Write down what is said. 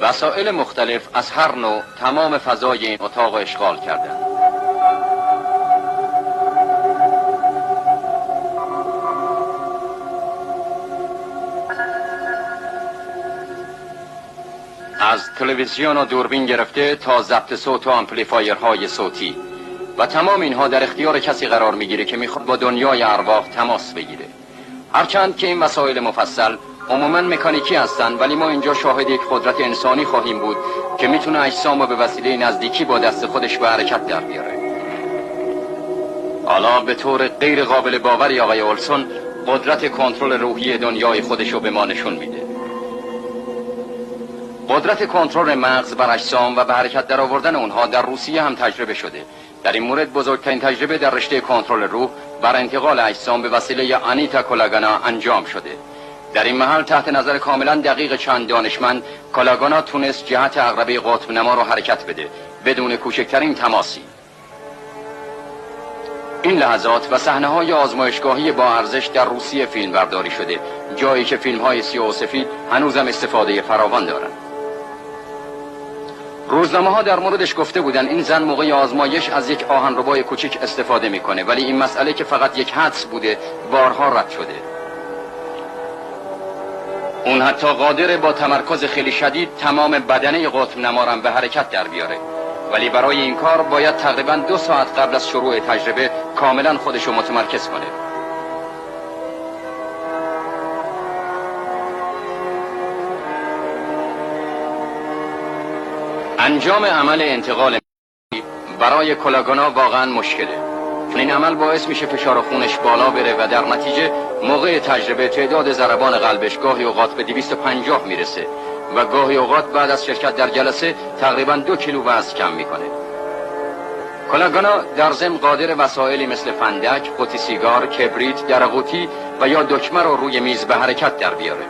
وسایل مختلف از هر نوع تمام فضای این اتاق اشغال کردند. از تلویزیون و دوربین گرفته تا ضبط صوت و آمپلیفایرهای صوتی و تمام اینها در اختیار کسی قرار میگیره که میخواد با دنیای ارواح تماس بگیره. هرچند که این وسایل مفصل عموماً مکانیکی هستند، ولی ما اینجا شاهد یک قدرت انسانی خواهیم بود که میتونه اجسام رو به وسیله نزدیکی با دست خودش به حرکت در بیاره. حالا به طور غیر قابل باوری آقای اولسون قدرت کنترل روحی دنیای خودش رو به ما نشون میده. قدرت کنترل مغز بر اجسام و به حرکت در آوردن اونها در روسیه هم تجربه شده. در این مورد بزرگترین تجربه در رشته کنترل روح بر انتقال اجسام به وسیله آنیتا کولاگانا انجام شده. در این محل تحت نظر کاملا دقیق چند دانشمند کولاگانا تونست جهت عقربه قطب نما رو حرکت بده بدون کوچکترین تماسی. این لحظات و صحنه‌های آزمایشگاهی با ارزش در روسیه فیلم برداری شده، جایی که فیلم‌های سیاه و سفید هنوزم استفاده فراوان دارند. روزنامه‌ها در موردش گفته بودن این زن موقع آزمایش از یک آهنربای کوچک استفاده میکنه، ولی این مسئله که فقط یک حدس بوده بارها رد شده. اون حتی قادر با تمرکز خیلی شدید تمام بدنه قطب نما را به حرکت در بیاره، ولی برای این کار باید تقریباً 2 ساعت قبل از شروع تجربه کاملا خودشو متمرکز کنه. انجام عمل انتقال برای کولاگانا واقعا مشکله. این عمل باعث میشه فشار خونش بالا بره و در نتیجه موقع تجربه تعداد ضربان قلبش گاهی اوقات به 250 میرسه و گاهی اوقات بعد از شرکت در جلسه تقریبا 2 کیلو وزن کم میکنه. کولاگانا در ضمن قادر وسایلی مثل فندک، قوطی سیگار، کبریت، درقوطی و یا دکمه رو روی میز به حرکت در بیاره.